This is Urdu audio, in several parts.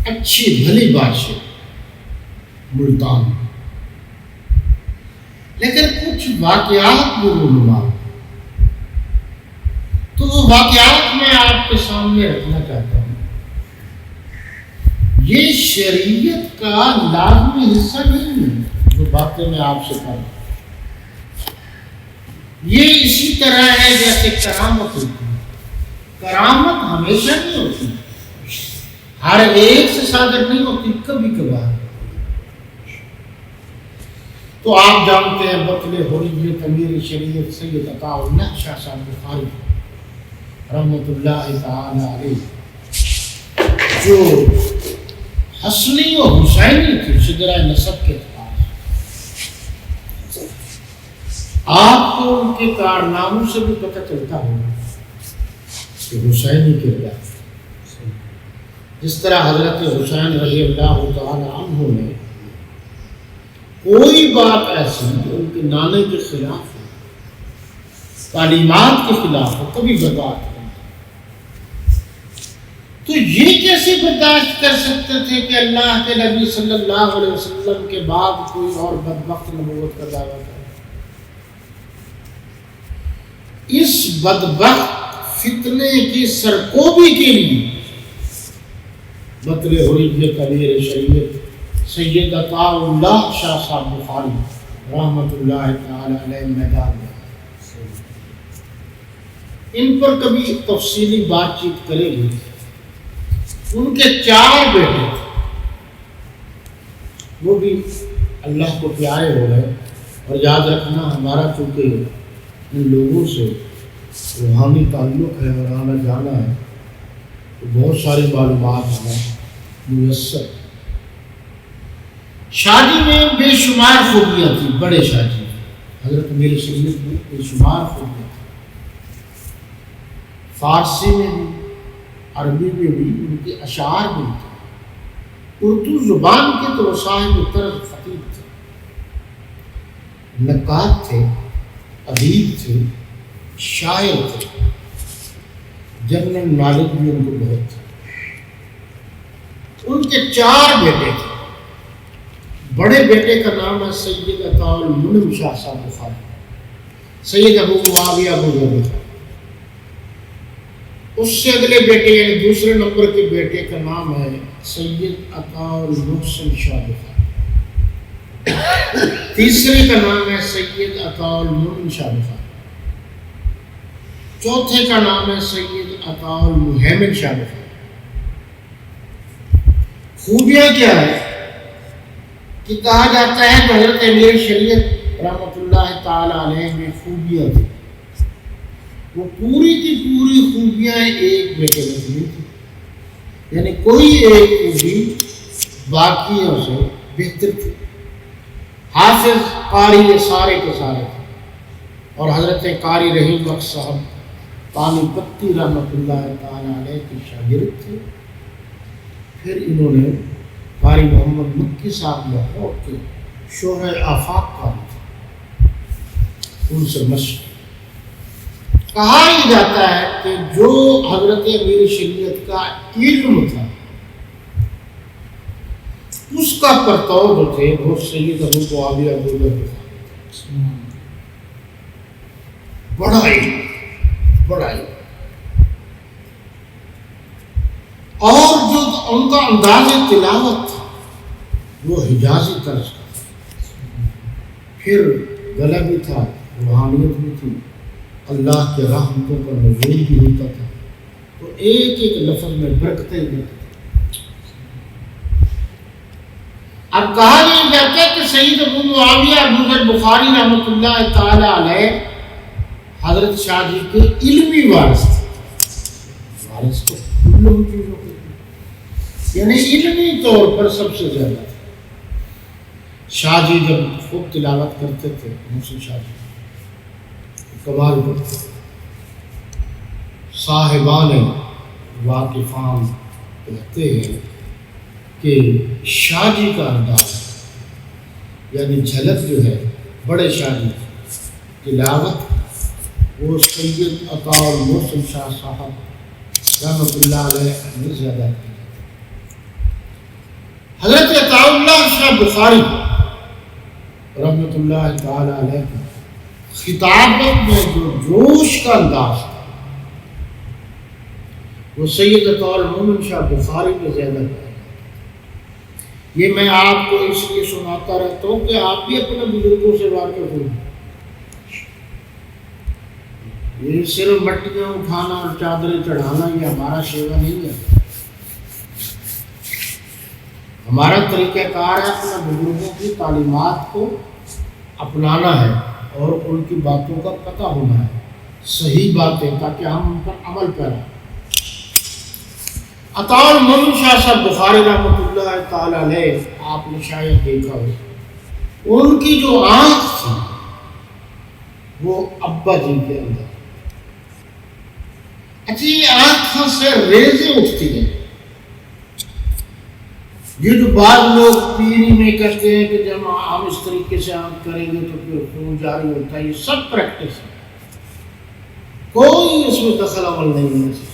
اچھی بھلی بادشاہ ملتان، لیکن کچھ واقعات بھی رونما، تو وہ واقعات میں آپ کے سامنے رکھنا چاہتا ہوں۔ یہ شریعت کا لازمی حصہ نہیں ہے جو باتیں میں آپ سے کروں، یہ اسی طرح ہے جیسے کرامت ہوتی ہے۔ کرامت ہمیشہ نہیں ہوتی، ہر ایک سے صادر نہیں ہوتی، کبھی کبھار۔ تو آپ جانتے ہیں بطل حریت امیر شریعت سید عطا اللہ شاہ صاحب بخاری رحمۃ اللہ تعالی علیہ، جو حسنی و حسینی تھی شجرہ نسب کے اعتبار سے، آپ کو ان کے کارناموں سے بھی پتہ چلتا ہوگا کہ حسینی کردار، جس طرح حضرت حسین رضی اللہ تعالی عنہ نے کوئی بات ایسی جو ان کے نانے کے خلاف ہو، تعلیمات کے خلاف ہو، کبھی برداشت نہیں۔ تو یہ کیسے برداشت کر سکتے تھے کہ اللہ کے نبی صلی اللہ علیہ وسلم کے بعد کوئی اور بدبخت نبوت کا دعویٰ کرے؟ اس بدبخت فتنے کی سرکوبی کے لیے بطل حریت امیر شریعت سید عطا اللہ شاہ صاحب بخاری رحمۃ اللہ تعالی علیہ میدان میں، ان پر کبھی تفصیلی بات چیت کرے گی۔ ان کے 4 بیٹے تھے، وہ بھی اللہ کو پیارے ہو گئے۔ اور یاد رکھنا ہمارا چونکہ ان لوگوں سے روحانی تعلق ہے اور آنا جانا ہے، تو بہت ساری معلومات ہمیں میسر۔ شادی میں بے شمار خوبیاں تھیں، بڑے شادی حضرت میرے سید میں بے شمار خوبیاں تھیں، فارسی میں بھی، عربی میں بھی، ان کے اشعار بھی تھے، اردو زبان کے تو صاحب طرز خطیب تھے، نقاد تھے، ادیب تھے، شاعر تھے، جنرل نالج بھی ان کو بہت تھا۔ ان کے 4 بیٹے تھے۔ بڑے بیٹے کا نام ہے سید عطا المنعم شاہ صاحب بخاری، سید ابو معاویہ ابو ظبی۔ اس سے اگلے بیٹے یعنی دوسرے نمبر کے بیٹے کا نام ہے سید عطا المحسن شاہ بخاری، تیسرے کا نام ہے سید عطا المنعم شاہ بخاری، چوتھے کا نام ہے سید عطا المہیمن شاہ بخاری۔ خوبیاں کیا ہے کہ کہا جاتا ہے کہ حضرت امیر شریعت رحمۃ اللہ تعالی علیہ میں خوبیاں تھیں، وہ پوری کی پوری خوبیاں ایک بیٹے میں نہیں تھی، یعنی کوئی ایک خوبی باقیوں سے بہتر تھی۔ حافظ قاری یہ سارے کے سارے تھے، اور حضرت قاری رحیم بخش صاحب پانی پتی رحمۃ اللہ تعالی علیہ کے شاگرد تھے۔ پھر انہوں نے قاری محمد مکی صاحب لاہور کے شورۂ آفاق قاری تھے، ان سے مشق۔ کہا ہی جاتا ہے کہ جو حضرت امیر شریعت کا علم تھا اس کا پرتو جو تھے وہ سید ابو معاویہ ابو ظبی تھا۔ بڑا علم، بڑا علم، اور جو ان کا انداز تلاوت تھا وہ حجازی طرز کا تھا، پھر گلا بھی تھا، روحانیت بھی تھی، اللہ کے رحمتوں کا نزول بھی ہوتا تھا، تو ایک ایک لفظ میں برکتیں ہوتی تھی۔ اب کہا یہ جاتا ہے کہ سید ابو معاویہ ابو ظبی بخاری رحمۃ اللہ تعالی علیہ حضرت شاہ جی کے علمی وارث تھے۔ وارث تو علم چیزوں کے یعنی علمی طور پر سب سے زیادہ تھے۔ شاہ جی جب خوب تلاوت کرتے تھے، محسن شاہ جی کمال کرتے تھے، صاحبان واقفان کہتے ہیں کہ شاہ جی کا انداز یعنی جھلک جو ہے بڑے شاہ جی تلاوت وہ سید عطا المحسن شاہ صاحب رحمۃ اللہ علیہ نے زیادہ کی۔ اللہ شاہ بخاری رحمۃ اللہ تعالی علیہ کی خطابت میں جو جوش کا انداز تھا وہ سید المومن شاہ بخاری میں زیادہ ہے۔ یہ میں آپ کو اس لیے سناتا رہتا ہوں کہ آپ بھی اپنے بزرگوں سے واقف ہوں۔ یہ صرف مٹیاں اٹھانا اور چادریں چڑھانا یہ ہمارا شیوا نہیں ہے۔ ہمارا طریقہ کار ہے اپنے بزرگوں کی تعلیمات کو اپنانا ہے اور ان کی باتوں کا پتہ ہونا ہے، صحیح باتیں، تاکہ ہم ان پر عمل کریں۔ عطا المومن شاہ صاحب بخاری رحمۃ اللہ تعالی علیہ، آپ نے شاید دیکھا ہو، ان کی جو آنکھ تھی وہ ابا جی کے اندر، اچھا یہ آنکھوں سے ریزیں اٹھتی ہیں۔ یہ جو بعض لوگ پیری میں کرتے ہیں کہ جب ہم اس طریقے سے آنکھ کریں گے تو پھر خون جاری ہوتا ہے، یہ سب پریکٹس ہے، کوئی اس میں دخل عمل نہیں ہے۔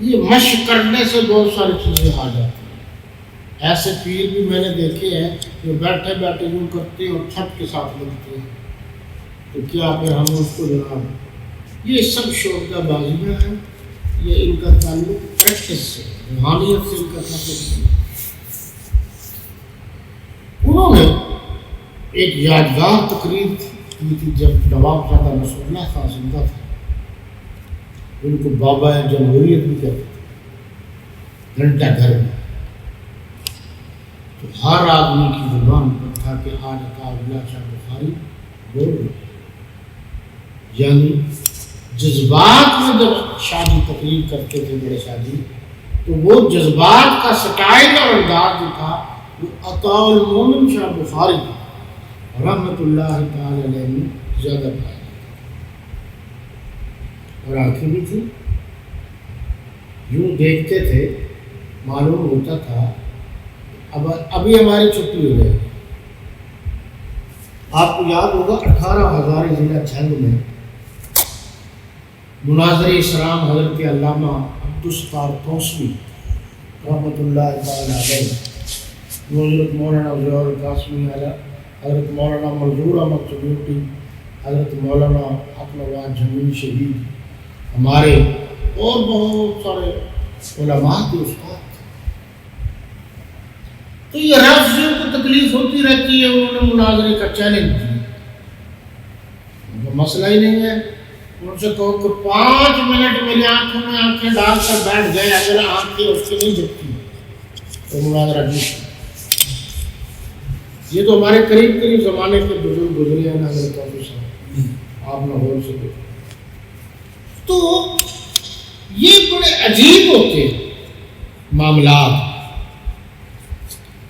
یہ مشق کرنے سے بہت ساری چیزیں آ جاتی ہیں۔ ایسے پیر بھی میں نے دیکھے ہیں جو بیٹھے بیٹھے یوں کرتے ہیں اور چھت کے ساتھ لگتے ہیں، تو کیا پھر ہم اس کو جناب، یہ سب شعبہ بازیاں ہیں، یہ ان کا تعلق پریکٹس سے، روحانیت سے ان کا تعلق ہے۔ انہوں نے ایک یادگار تقریر کی تھی جب نواب زادہ نصر اللہ خان زندہ تھا، ان کو بابا جمہوریت بھی کہتے تھے، گھنٹہ گھر میں، تو ہر آدمی کی زبان پر تھا کہ آج عطا اللہ شاہ بخاری بول رہے، یعنی جذبات میں جب شادی تقریر کرتے تھے بڑے شادی، تو وہ جذبات کا سٹائل اور انداز جو تھا وہ عطا المومن شاہ بخاری رحمۃ اللہ تعالی علیہ میں زیادہ پایا، اور آنکھیں بھی تھی، یوں دیکھتے تھے، معلوم ہوتا تھا ابھی ہماری چھٹی ہو جائے گی۔ آپ کو یاد ہوگا 18 ضلع جھنگ میں مناظر اسلام حضرت علامہ عبدالستار توسوی رحمۃ اللہ تعالی علیہ، حضرت مولانا ضیاء القاسمی، حضرت مولانا منظور احمد سبوتی، حضرت مولانا حق نواز جمیل شہید، ہمارے اور بہت سارے علماء کے استاد تھے۔ تو یہ رافضیوں کو تکلیف ہوتی رہتی ہے، انہوں نے مناظرے کا چیلنج دیا، ان کا مسئلہ ہی نہیں ہے، ان سے کہو کہ 5 منٹ میری آنکھوں میں آنکھیں ڈال کر بیٹھ گئے، اگر آنکھیں اس کی نہیں جھپتی تو مناظرہ نہیں۔ یہ تو ہمارے قریب زمانے کے بزرگ گزرے ہیں، حضرت آپ نہ ہو سکے، تو یہ بڑے عجیب ہوتے ہیں معاملات،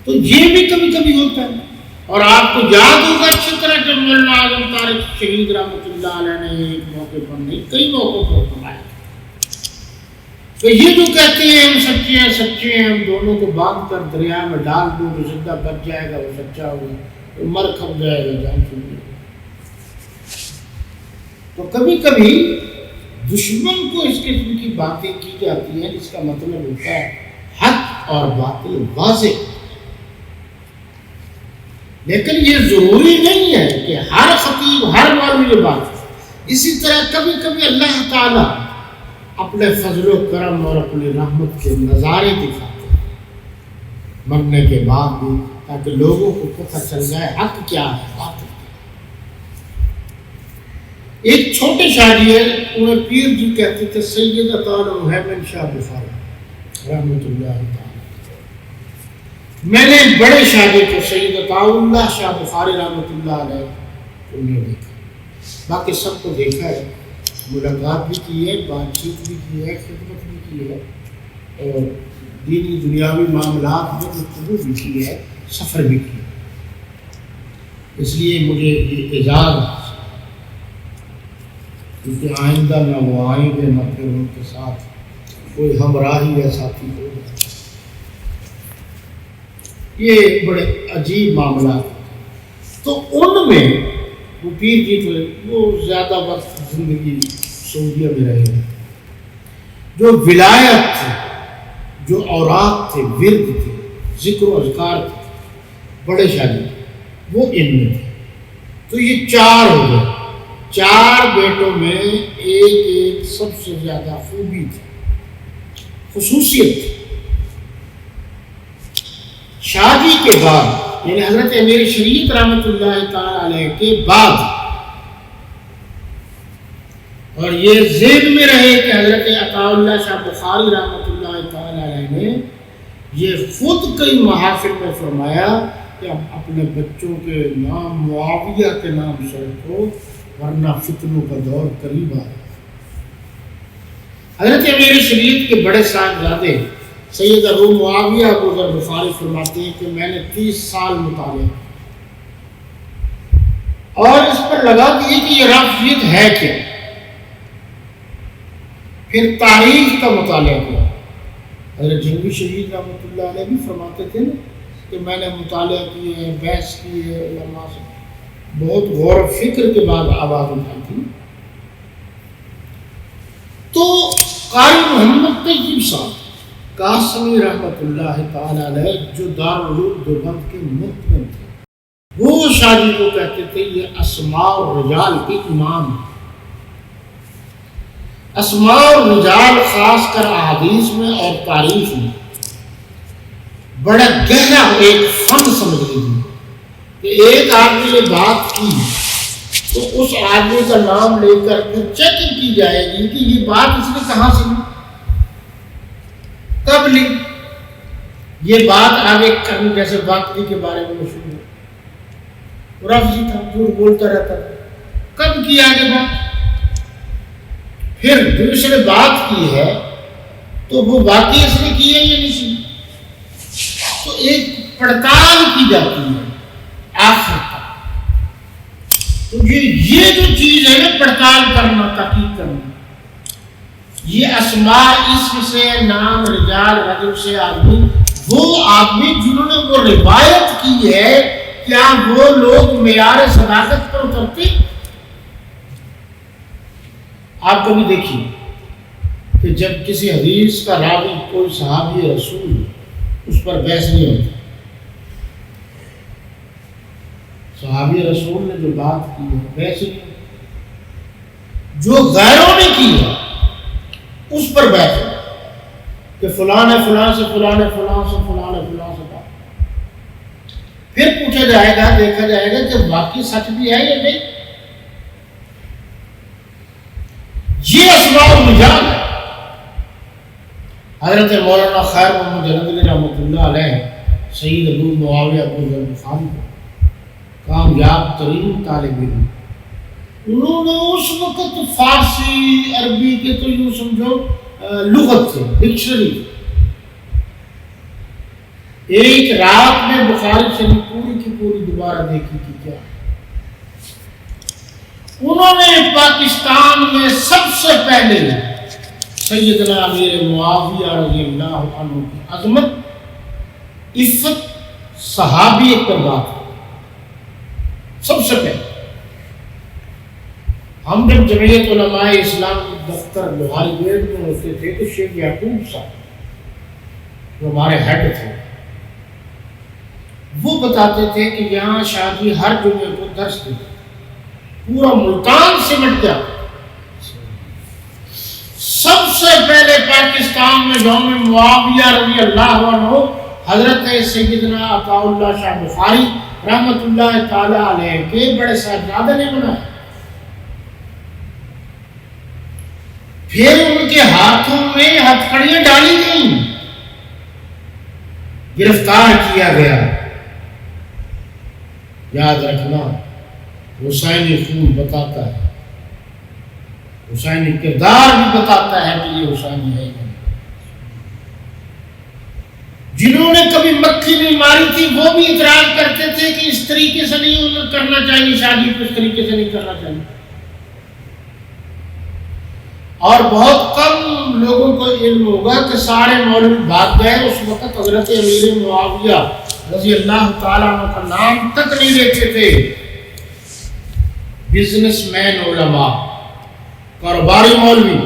تو یہ بھی کبھی کبھی ہوتا ہے۔ اور آپ کو یاد ہوگا اچھی طرح جب مولانا اعظم طارق شہید رحمۃ اللہ علیہ نے ایک موقع پر نہیں کئی موقعوں پر فرمایا تو یہ جو کہتے ہیں ہم سچے ہیں، ہم دونوں کو باندھ کر دریا میں ڈال دو تو زندہ بچ جائے گا، وہ سچا ہوگا، تو مر کھپ جائے گا، جان چھوٹ جائے گا۔ تو کبھی کبھی دشمن کو اس قسم کی باتیں کی جاتی ہیں جس کا مطلب ہوتا ہے حق اور باطل واضح، لیکن یہ ضروری نہیں ہے کہ ہر خطیب ہر مولوی یہ بات۔ اسی طرح کبھی کبھی اللہ تعالیٰ اپنے فضل و کرم اور اپنی رحمت کے نظارے دکھاتے ہیں مرنے کے بعد بھی، تاکہ لوگوں کو پتہ چل جائے حق کیا ہے باطل کیا ہے۔ ایک چھوٹے شاعری ہے، انہیں پیر جی کہتے تھے، سید عطا المومن شاہ بخاری رحمۃ اللہ تعالی۔ میں نے بڑے شاعری کو سید عطا اللہ شاہ بخاری رحمۃ اللہ علیہ کو نہیں دیکھا، باقی سب کو دیکھا ہے، ملاقات بھی کی ہے، بات چیت بھی کی ہے، خدمت بھی کی ہے، اور دینی دنیاوی معاملات میں گفتگو بھی کی ہے، سفر بھی کیا۔ اس لیے مجھے یہ اعزاز، کیونکہ آئندہ نہ وہ آئیں گے نہ پھر ان کے ساتھ کوئی ہمراہی یا ساتھی ہوگا۔ یہ بڑے عجیب معاملات، تو ان میں وہ پیر جی تھے، وہ زیادہ وقت زندگی سعودیہ میں رہے ہیں، جو ولایت تھی جو اوراق تھے، ورد تھے، ذکر و اذکار تھے، بڑے شاگرد وہ ان میں تھے. تو یہ 4 ہو گئے. 4 بیٹوں میں ایک سب سے زیادہ خوبی تھی، خصوصیت تھی. شادی کے بعد یعنی حضرت امیر شریعت رحمۃ اللہ تعالی علیہ کے بعد، اور یہ ذہن میں رہے کہ حضرت عطا اللہ شاہ بخاری رحمۃ اللہ تعالی علیہ نے یہ خود کئی محافل میں فرمایا کہ اپنے بچوں کے نام معاویہ کے نام سے رکھو ورنہ فتنوں کا دور قریب آ رہا ہے. حضرت امیر شریعت کے بڑے صاحبزادے سید ابو معاویہ ابو ذر غفاری فرماتے ہیں کہ میں نے 30 سال مطالعہ اور اس پر لگا دیے کہ یہ رافضیت ہے کیا. پھر تاریخ کا مطالعہ کیا. حضرت جنگی شہید رحمۃ اللہ علیہ بھی فرماتے تھے نا کہ میں نے مطالعہ کیے ہیں، بحث کی ہے علماء سے، بہت غور و فکر کے بعد آواز اٹھائی تھی. تو قاری محمد طیب صاحب قاسمی رحمۃ اللہ تعالی علیہ جو دارالعلوم دیوبند کے متمم تھے، وہ شادی کو کہتے تھے یہ اسماء الرجال کے امام ہیں. اسماء الرجال خاص کر احادیث میں اور تاریخ میں بڑا گہرا ایک فن سمجھ لیجیے کہ ایک آدمی نے بات کی تو اس آدمی کا نام لے کر پھر چیکنگ کی جائے گی کہ یہ بات اس نے کہاں سے لی، کب لی. یہ بات آگے کرنی جیسے باقری کے بارے میں مشہور ہے، رافضی تھا، جھوٹ بولتا رہتا تھا، کب کی آگے بات. پھر جو اس نے بات کی ہے تو وہ واقعی اس نے کی ہے یا نہیں کی، تو ایک پڑتال کی جاتی ہے آخر تک. تو یہ جو چیز ہے نا پڑتال کرنا، تحقیق کرنا، یہ اسماء اسم سے، نام، رجال، رجل سے آدمی، وہ آدمی جنہوں نے وہ روایت کی ہے، کیا وہ لوگ معیار صداقت پر اترتے؟ آپ کبھی دیکھیے کہ جب کسی حدیث کا راوی کوئی صحابی رسول اس پر بحث نہیں ہوتی. صحابی رسول نے جو بات کی ہے بحث نہیں ہوتی. جو غیروں نے کی ہے اس پر بحث ہے کہ فلاں ہے فلاں سے، فلاں ہے فلاں سے، فلاں ہے فلاں سے بات. پھر پوچھا جائے گا، دیکھا جائے گا کہ واقعی سچ بھی ہے یا نہیں. یہ اسماء الرجال ہے. حضرت مولانا خیر محمد جلندری رحمۃ اللہ علیہ سید ابو معاویہ ابو ذر غفاری کامیاب ترین طالب علم، انہوں نے اس وقت فارسی عربی کے تو یوں سمجھو لغت تھے، ڈکشنری تھی. ایک رات میں بخاری شریف پوری کی پوری دوبارہ دیکھی تھی. کیا انہوں نے پاکستان میں سب سے پہلے سیدنا امیر معاویہ رضی اللہ عنہ کی عظمت، عفت، صحابیت پر بات کی. سب سے پہلے ہم جب جمعیت علماء اسلام کے دفتر لوہاری گیٹ میں ہوتے تھے تو شیخ یعقوب صاحب جو ہمارے ہیڈ تھے وہ بتاتے تھے کہ یہاں شادی ہر جمعے کو درس دیتے، پورا ملتان سمٹ گیا. سب سے پہلے پاکستان میں یوم معاویہ رضی اللہ عنہ حضرت سیدنا عطا اللہ شاہ بخاری رحمۃ اللہ تعالی علیہ کے بڑے صاحبزادے نے بنایا. پھر ان کے ہاتھوں میں ہتھکڑیاں ڈالی گئیں، گرفتار کیا گیا. یاد رکھنا حسینی خون بتاتا ہے، حسینی کردار بھی بتاتا ہے کہ یہ حسینی ہے. جنہوں نے کبھی مکھی نہیں ماری تھی وہ بھی اعتراض کرتے تھے کہ اس طریقے سے نہیں کرنا چاہیے، شادی کو اس طریقے سے نہیں کرنا چاہیے. اور بہت کم لوگوں کو علم ہوگا کہ سارے مولوی بھاگ گئے اس وقت حضرت امیر معاویہ رضی اللہ تعالیٰ عنہ کا نام تک نہیں لیتے تھے. بزنس مین علماء، کاروباری مولوی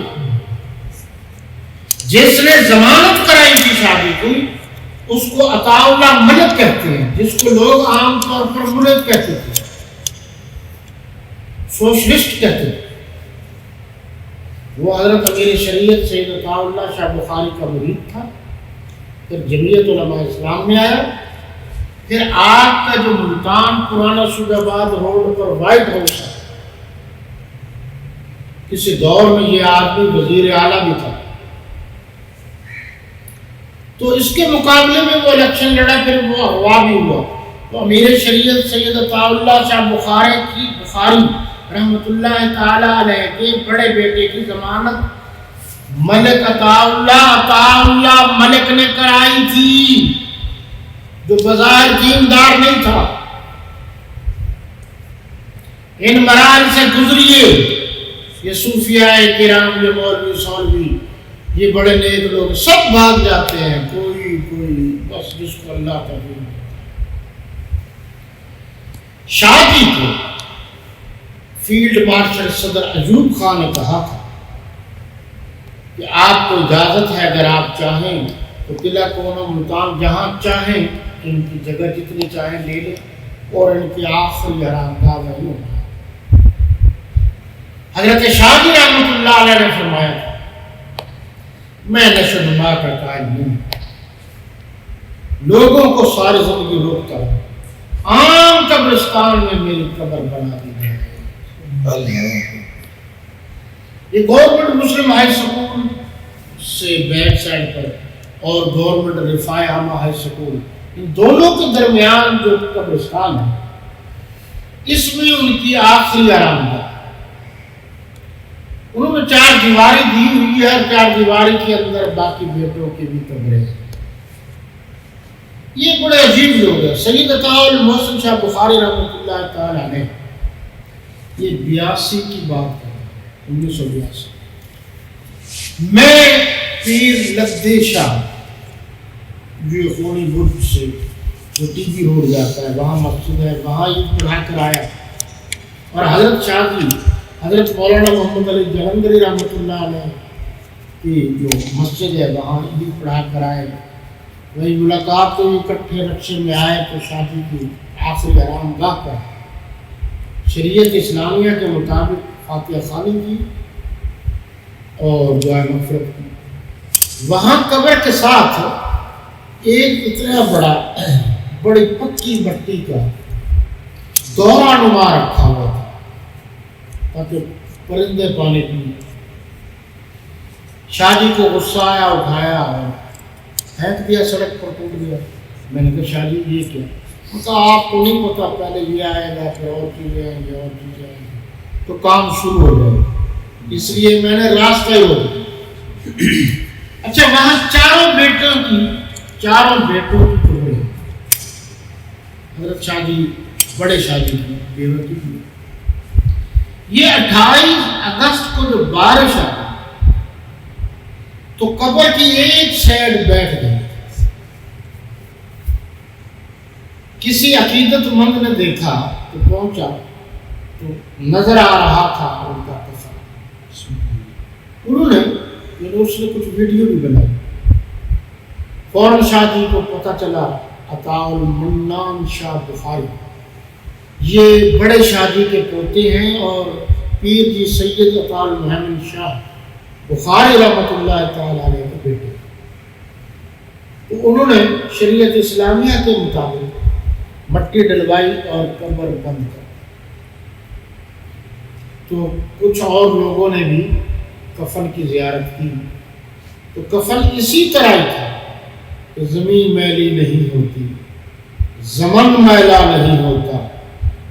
جس نے ضمانت کرائی تھی شادی کی اس کو عطا اللہ ملک کہتے ہیں، جس کو لوگ عام طور پر ملک کہتے تھے، سوشلسٹ کہتے تھے. وہ حضرت امیر شریعت سید عطا اللہ شاہ بخاری کا مرید تھا. پھر جمعیت علماء اسلام میں آیا. پھر آپ کا جو ملتان پرانا شہید آباد روڈ پر وائٹ ہاؤس ہے، کسی دور میں یہ آدمی وزیر اعلیٰ بھی تھا، تو اس کے مقابلے میں وہ الیکشن لڑا، پھر وہ ہوا بھی ہوا. تو امیر شریعت سید عطا اللہ شاہ بخاری رحمۃ اللہ تعالی علیہ کے بڑے بیٹے کی ضمانت ملک عطا اللہ ملک نے کرائی تھی، جو بظاہر دیندار نہیں تھا. ان مراحل سے گزریے، یہ صوفیاء کرام، یہ مولوی سولوی، یہ بڑے نیک لوگ سب بھاگ جاتے ہیں، کوئی بس جس کو اللہ کا دین. شادی کو فیلڈ مارشل صدر ایوب خان نے کہا تھا کہ آپ کو اجازت ہے، اگر آپ چاہیں تو قلعہ کونا ملتان جہاں چاہیں ان کی جگہ جتنی چاہیں لے لیں، اور ان کی آخری آرام گاہ وہی ہوگا. حضرت شاہ جی رحمۃ اللہ علیہ نے فرمایا تھا، میں نشو نما کا قائل نہیں، لوگوں کو ساری زندگی روکتا ہوں، عام قبرستان میں میری قبر بنا دی جائے. یہ گورنمنٹ مسلم ہائی سکول سے بیک سائڈ پر اور گورنمنٹ رفاع عامہ ہائی سکول، ان دونوں کے درمیان جو قبرستان ہے، اس میں ان کی آخری آرام گاہ. انہوں نے 4 دیواری دی ہوئی ہے، 4 دیواری کے اندر باقی بیٹوں کی بھی قبریں ہیں. یہ بڑے عجیب لوگ ہیں. سید عطا المحسن شاہ بخاری رحمۃ اللہ تعالی علیہ، یہ 82 کی بات کر رہے ہیں، 1982 میں پیر لدے شاہ جو خونی برج سے جو ٹی بی روڈ جاتا ہے، وہاں مسجد ہے، وہاں عید پڑھا کر آیا. اور حضرت شاہ جی، حضرت مولانا محمد علی جلندری رحمۃ اللہ علیہ کی جو مسجد ہے وہاں عید پڑھا کر آئے. وہی ملاقات کو اکٹھے رقصے میں آئے تو شادی کی آخری آرام گاہ پر شریعت اسلامیہ کے مطابق فاتحہ خوانی کی اور دعا مغفرت کی. وہاں قبر کے ساتھ ایک اتنا بڑی پکی مٹی کا دورہ نما رکھا ہوا تھا تاکہ پرندے پانی پی. شاہ جی کو غصہ آیا، اٹھایا اور پھینک دیا، سڑک پر ٹوٹ گیا. میں نے کہا شاہ جی یہ کیا؟ میں کہا آپ کو نہیں پتا، پہلے یہ آئے گا، پھر اور چیزیں آئیں گی، اور چیزیں آئیں گی، تو کام شروع ہو جائے گا، اس لیے میں نے راستہ ہی ہو دیا. اچھا، وہاں چاروں بیٹوں کی قبریں، حضرت شاہ جی بڑے شاہ جی کی بیوتی کی. یہ 28 اگست کو جو بارش آئی تو قبر کی ایک سائڈ بیٹھ گئی. کسی عقیدت مند نے دیکھا تو پہنچا تو نظر آ رہا تھا ان کا کفن. انہوں نے اس نے کچھ ویڈیو بھی بنائی. فوراً شاہ جی کو پتہ چلا عطا المنان شاہ بخاری یہ بڑے شاہ جی کے پوتے ہیں اور پیر جی سید عطا المحمد شاہ بخاری رحمۃ اللہ تعالی علیہ کے بیٹے. تو انہوں نے شریعت اسلامیہ کے مطابق مٹی ڈلوائی اور قبر بند کر. تو کچھ اور لوگوں نے بھی کفن کی زیارت کی. تو کفن اسی طرح ہی تھا کہ زمین میلی نہیں ہوتی، زمن میلا نہیں ہوتا،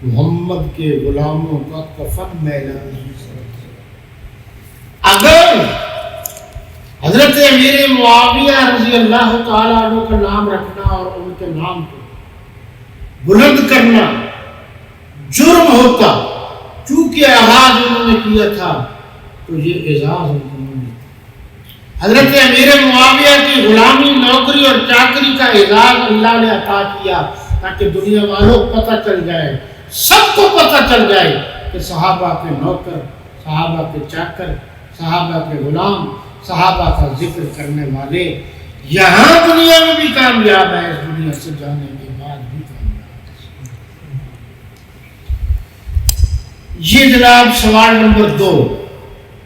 محمد کے غلاموں کا کفن میلا نہیں ہوتا. اگر حضرت امیر معاویہ رضی اللہ تعالیٰ عنہ کا نام رکھنا اور ان کے نام کو بلند کرنا جرم ہوتا، چونکہ آغاز انہوں نے کیا تھا تو یہ اعزاز ان کو نہیں. حضرت امیر معاویہ کی غلامی، نوکری اور چاکری کا اعزاز اللہ نے عطا کیا تاکہ دنیا والوں کو پتہ چل جائے، سب کو پتہ چل جائے کہ صحابہ کے نوکر، صحابہ کے چاکر، صحابہ کے غلام، صحابہ کا ذکر کرنے والے یہاں دنیا میں بھی کامیاب ہیں، اس دنیا سے جانے کے بعد بھی کامیاب ہیں۔ یہ جناب سوال نمبر 2۔